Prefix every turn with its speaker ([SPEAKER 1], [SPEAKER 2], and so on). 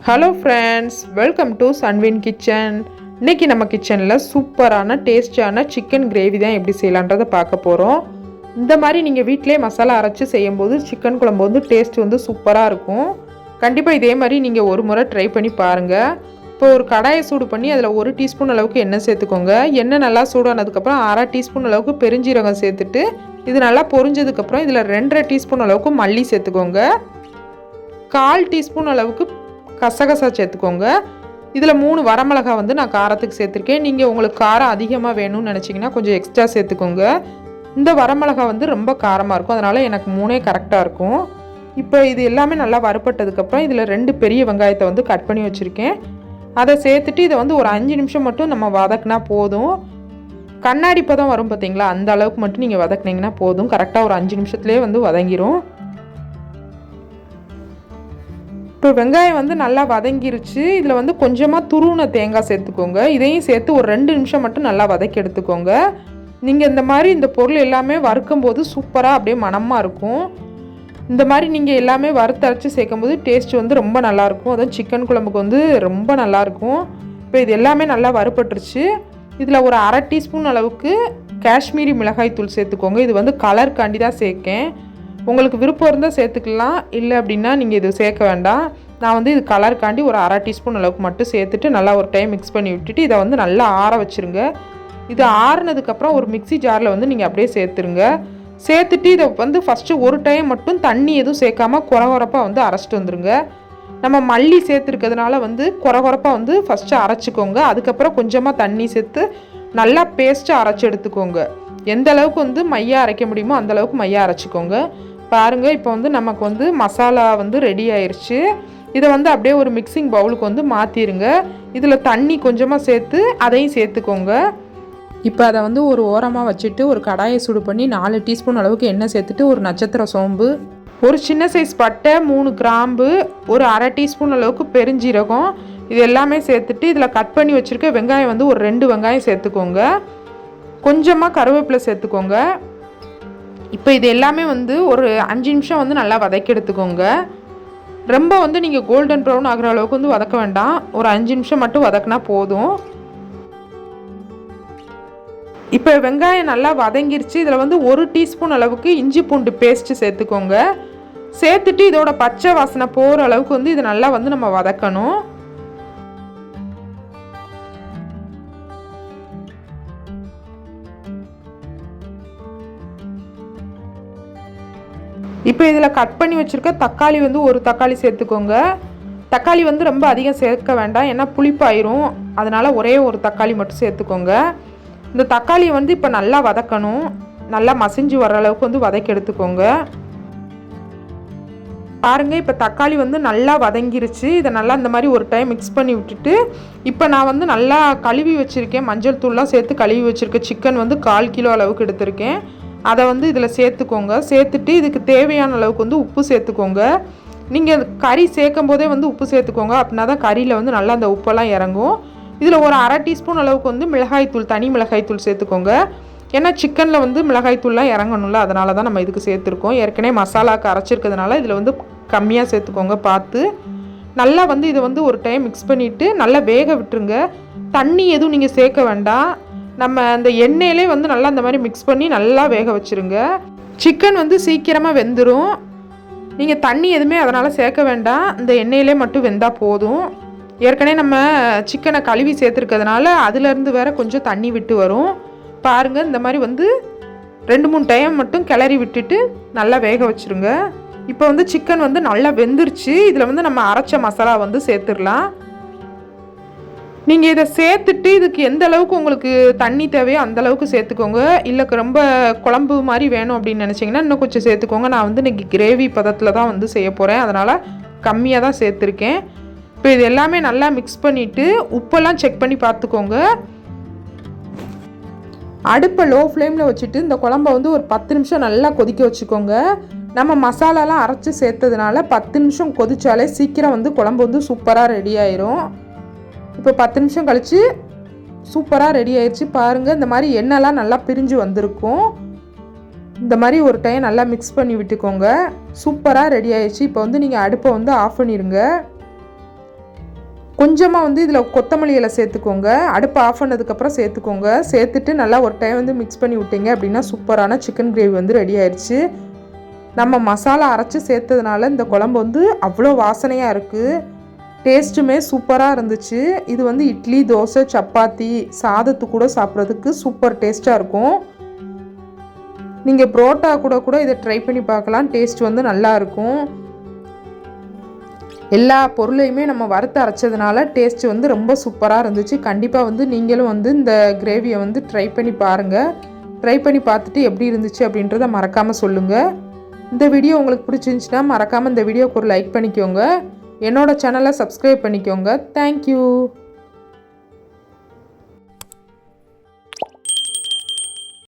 [SPEAKER 1] Hello friends, welcome to Sanvin kitchen. இன்றைக்கி நம்ம கிச்சனில் சூப்பரான டேஸ்டான சிக்கன் கிரேவி தான் எப்படி செய்யலான்றதை பார்க்க போகிறோம். இந்த மாதிரி நீங்கள் வீட்டிலே மசாலா அரைச்சி செய்யும்போது சிக்கன் குழம்பு வந்து டேஸ்ட் வந்து சூப்பராக இருக்கும். கண்டிப்பாக இதே மாதிரி நீங்கள் ஒரு முறை ட்ரை பண்ணி பாருங்கள். இப்போ ஒரு கடாயை சூடு பண்ணி அதில் 1 டீஸ்பூன் அளவுக்கு எண்ணெய் சேர்த்துக்கோங்க. எண்ணெய் நல்லா சூடானதுக்கப்புறம் 1/2 டீஸ்பூன் அளவுக்கு பெருஞ்சீரகம் சேர்த்துட்டு இது நல்லா பொரிஞ்சதுக்கப்புறம் இதில் 2.5 டீஸ்பூன் அளவுக்கு மல்லி சேர்த்துக்கோங்க. 1/4 டீஸ்பூன் அளவுக்கு கசகசா சேர்த்துக்கோங்க. இதில் 3 வரமிளகா வந்து நான் காரத்துக்கு சேர்த்துருக்கேன். நீங்கள் உங்களுக்கு காரம் அதிகமாக வேணும்னு நினச்சிங்கன்னா கொஞ்சம் எக்ஸ்ட்ரா சேர்த்துக்கோங்க. இந்த வரமிளகா வந்து ரொம்ப காரமாக இருக்கும், அதனால் எனக்கு 3 கரெக்டாக இருக்கும். இப்போ இது எல்லாமே நல்லா வறுப்பட்டதுக்கப்புறம் இதில் 2 பெரிய வெங்காயத்தை வந்து கட் பண்ணி வச்சுருக்கேன். அதை சேர்த்துட்டு இதை வந்து ஒரு 5 நிமிஷம் மட்டும் நம்ம வதக்குனா போதும். கண்ணாடி பதம் வரும் பார்த்தீங்களா, அந்த அளவுக்கு மட்டும் நீங்கள் வதக்குனீங்கன்னா போதும். கரெக்டாக ஒரு 5 நிமிஷத்துலேயே வந்து வதங்கிரும். இப்போ வெங்காயம் வந்து நல்லா வதங்கிருச்சு. இதில் வந்து கொஞ்சமாக துருவின தேங்காய் சேர்த்துக்கோங்க. இதையும் சேர்த்து ஒரு 2 நிமிஷம் மட்டும் நல்லா வதக்கி எடுத்துக்கோங்க. நீங்கள் இந்த மாதிரி இந்த பொருள் எல்லாமே வறுக்கும் போது சூப்பராக அப்படியே மணமாக இருக்கும். இந்த மாதிரி நீங்கள் எல்லாமே வறுத்தரைச்சி சேர்க்கும்போது டேஸ்ட் வந்து ரொம்ப நல்லாயிருக்கும். அதுவும் சிக்கன் குழம்புக்கு வந்து ரொம்ப நல்லாயிருக்கும். இப்போ இது எல்லாமே நல்லா வறுப்பட்டுருச்சு. இதில் ஒரு 1/2 டீஸ்பூன் அளவுக்கு காஷ்மீரி மிளகாய் தூள் சேர்த்துக்கோங்க. இது வந்து கலருக்காண்டி தான் சேர்க்கேன். உங்களுக்கு விருப்பம் இருந்தால் சேர்த்துக்கலாம், இல்லை அப்படின்னா நீங்கள் இது சேர்க்க வேண்டாம். நான் வந்து இது கலருக்காண்டி ஒரு 1/2 டீஸ்பூன் அளவுக்கு மட்டும் சேர்த்துட்டு நல்லா ஒரு டைம் மிக்ஸ் பண்ணி விட்டுட்டு இதை வந்து நல்லா ஆற வச்சுருங்க. இது ஆறுனதுக்கப்புறம் ஒரு மிக்ஸி ஜாரில் வந்து நீங்கள் அப்படியே சேர்த்துருங்க. சேர்த்துட்டு இதை வந்து ஃபஸ்ட்டு ஒரு டைம் மட்டும் தண்ணி எதுவும் சேர்க்காமல் குறகுறப்பாக வந்து அரைச்சிட்டு வந்துடுங்க. நம்ம மல்லி சேர்த்துருக்கிறதுனால வந்து குறகுறப்பாக வந்து ஃபஸ்ட்டு அரைச்சிக்கோங்க. அதுக்கப்புறம் கொஞ்சமாக தண்ணி சேர்த்து நல்லா பேஸ்ட்டாக அரைச்சி எடுத்துக்கோங்க. எந்த அளவுக்கு வந்து மையாக அரைக்க முடியுமோ அந்த அளவுக்கு மையாக அரைச்சிக்கோங்க. பாருங்கள், இப்போ வந்து நமக்கு வந்து மசாலா வந்து ரெடி ஆயிடுச்சு. இதை வந்து அப்படியே ஒரு மிக்சிங் பவுலுக்கு வந்து மாற்றிடுங்க. இதில் தண்ணி கொஞ்சமாக சேர்த்து அதையும் சேர்த்துக்கோங்க. இப்போ அதை வந்து ஒரு ஓரமாக வச்சுட்டு ஒரு கடாயை சூடு பண்ணி 4 டீஸ்பூன் அளவுக்கு எண்ணெய் சேர்த்துட்டு ஒரு நட்சத்திர சோம்பு, ஒரு சின்ன சைஸ் பட்டை, 3 கிராம்பு, ஒரு 1/2 டீஸ்பூன் அளவுக்கு பெருஞ்சீரகம் இது எல்லாமே சேர்த்துட்டு இதில் கட் பண்ணி வச்சுருக்க வெங்காயம் வந்து ஒரு 2 வெங்காயம் சேர்த்துக்கோங்க. கொஞ்சமாக கருவேப்பிலை சேர்த்துக்கோங்க. இப்போ இது எல்லாமே வந்து ஒரு 5 நிமிஷம் வந்து நல்லா வதக்கி எடுத்துக்கோங்க. ரொம்ப வந்து நீங்கள் கோல்டன் ப்ரௌன் ஆகிற அளவுக்கு வந்து வதக்க வேண்டாம். ஒரு 5 நிமிஷம் மட்டும் வதக்கினா போதும். இப்போ வெங்காயம் நல்லா வதங்கிருச்சு. இதில் வந்து 1 டீஸ்பூன் அளவுக்கு இஞ்சி பூண்டு பேஸ்ட்டு சேர்த்துக்கோங்க. சேர்த்துட்டு இதோட பச்சை வாசனை போகிற அளவுக்கு வந்து இது நல்லா வந்து நம்ம வதக்கணும். இப்போ இதில் கட் பண்ணி வச்சுருக்க தக்காளி வந்து ஒரு தக்காளி சேர்த்துக்கோங்க. தக்காளி வந்து ரொம்ப அதிகம் சேர்க்க வேண்டாம், ஏன்னா புளிப்பாயிரும். அதனால் ஒரே ஒரு தக்காளி மட்டும் சேர்த்துக்கோங்க. இந்த தக்காளியை வந்து இப்போ நல்லா வதக்கணும். நல்லா மசிஞ்சு வர அளவுக்கு வந்து வதக்கி எடுத்துக்கோங்க. பாருங்கள், இப்போ தக்காளி வந்து நல்லா வதங்கிருச்சு. இதை நல்லா இந்த மாதிரி ஒரு டைம் மிக்ஸ் பண்ணி விட்டுட்டு இப்போ நான் வந்து நல்லா கழுவி வச்சுருக்கேன். மஞ்சள் தூள்லாம் சேர்த்து கழுவி வச்சுருக்கேன். சிக்கன் வந்து 1/4 கிலோ அளவுக்கு எடுத்திருக்கேன். அதை வந்து இதில் சேர்த்துக்கோங்க. சேர்த்துட்டு இதுக்கு தேவையான அளவுக்கு வந்து உப்பு சேர்த்துக்கோங்க. நீங்கள் கறி சேர்க்கும் போதே வந்து உப்பு சேர்த்துக்கோங்க. அப்படின்னா தான் கறியில் வந்து நல்லா அந்த உப்பெல்லாம் இறங்கும். இதில் ஒரு 1/2 டீஸ்பூன் அளவுக்கு வந்து மிளகாய்த்தூள், தனி மிளகாய்த்தூள் சேர்த்துக்கோங்க. ஏன்னா சிக்கனில் வந்து மிளகாய்த்தூள்லாம் இறங்கணும்ல, அதனால தான் நம்ம இதுக்கு சேர்த்துருக்கோம். ஏற்கனவே மசாலாவுக்கு அரைச்சிருக்கிறதுனால இதில் வந்து கம்மியாக சேர்த்துக்கோங்க பார்த்து. நல்லா வந்து இதை வந்து ஒரு டைம் மிக்ஸ் பண்ணிவிட்டு நல்லா வேக விட்டுருங்க. தண்ணி எதுவும் நீங்கள் சேர்க்க வேண்டாம். நம்ம அந்த எண்ணெயிலே வந்து நல்லா இந்த மாதிரி மிக்ஸ் பண்ணி நல்லா வேக வச்சுருங்க. சிக்கன் வந்து சீக்கிரமாக வெந்துடும். நீங்கள் தண்ணி எதுவுமே அதனால் சேர்க்க வேண்டாம். இந்த எண்ணெயிலே மட்டும் வெந்தால் போதும். ஏற்கனவே நம்ம சிக்கனை கழுவி சேர்த்துருக்கிறதுனால அதுலேருந்து வேற கொஞ்சம் தண்ணி விட்டு வரும். பாருங்கள், இந்த மாதிரி வந்து 2-3 டைம் மட்டும் கிளறி விட்டுட்டு நல்லா வேக வச்சுருங்க. இப்போ வந்து சிக்கன் வந்து நல்லா வெந்துருச்சு. இதில் வந்து நம்ம அரைச்ச மசாலா வந்து சேர்த்துடலாம். நீங்கள் இதை சேர்த்துட்டு இதுக்கு எந்த அளவுக்கு உங்களுக்கு தண்ணி தேவையோ அந்த அளவுக்கு சேர்த்துக்கோங்க. இல்லை ரொம்ப குழம்பு மாதிரி வேணும் அப்படின்னு நினச்சிங்கன்னா இன்னும் கொஞ்சம் சேர்த்துக்கோங்க. நான் வந்து இன்றைக்கி கிரேவி பதத்தில் தான் வந்து செய்ய போகிறேன், அதனால் கம்மியாக தான் சேர்த்துருக்கேன். இப்போ இது எல்லாமே நல்லா மிக்ஸ் பண்ணிவிட்டு உப்பெல்லாம் செக் பண்ணி பார்த்துக்கோங்க. அடுப்பை லோ ஃப்ளேமில் வச்சுட்டு இந்த குழம்ப வந்து ஒரு 10 நிமிஷம் நல்லா கொதிக்க வச்சுக்கோங்க. நம்ம மசாலாலாம் அரைச்சி சேர்த்ததுனால 10 நிமிஷம் கொதிச்சாலே சீக்கிரம் வந்து குழம்பு வந்து சூப்பராக ரெடி ஆயிரும். இப்போ 10 நிமிஷம் கழித்து சூப்பராக ரெடி ஆயிடுச்சு. பாருங்கள், இந்த மாதிரி எண்ணெய்லாம் நல்லா பிரிஞ்சு வந்திருக்கும். இந்த மாதிரி ஒரு டைம் நல்லா மிக்ஸ் பண்ணி விட்டுக்கோங்க. சூப்பராக ரெடி ஆயிடுச்சு. இப்போ வந்து நீங்கள் அடுப்பை வந்து ஆஃப் பண்ணிடுங்க. கொஞ்சமாக வந்து இதில் கொத்தமல்லி இலை சேர்த்துக்கோங்க. அடுப்பு ஆஃப் பண்ணதுக்கப்புறம் சேர்த்துக்கோங்க. சேர்த்துட்டு நல்லா ஒரு டைம் வந்து மிக்ஸ் பண்ணி விட்டீங்க அப்படின்னா சூப்பரான சிக்கன் கிரேவி வந்து ரெடி ஆயிடுச்சு. நம்ம மசாலா அரைச்சி சேர்த்ததுனால இந்த குழம்பு வந்து அவ்வளோ வாசனையாக இருக்குது. டேஸ்ட்டுமே சூப்பராக இருந்துச்சு. இது வந்து இட்லி, தோசை, சப்பாத்தி, சாதத்து கூட சாப்பிட்றதுக்கு சூப்பர் டேஸ்ட்டாக இருக்கும். நீங்கள் புரோட்டா கூட இதை ட்ரை பண்ணி பார்க்கலாம். டேஸ்ட் வந்து நல்லா இருக்கும். எல்லா பொருளையுமே நம்ம வறுத்து அரைச்சதுனால டேஸ்ட் வந்து ரொம்ப சூப்பராக இருந்துச்சு. கண்டிப்பாக வந்து நீங்களும் வந்து இந்த கிரேவியை வந்து ட்ரை பண்ணி பாருங்கள். ட்ரை பண்ணி பார்த்துட்டு எப்படி இருந்துச்சு அப்படின்றத மறக்காமல் சொல்லுங்கள். இந்த வீடியோ உங்களுக்கு பிடிச்சிருந்துச்சுன்னா மறக்காமல் இந்த வீடியோக்கு ஒரு லைக் பண்ணிக்கோங்க. என்னோட சேனலை சப்ஸ்கிரைப் பண்ணிக்கோங்க. தேங்க்யூ.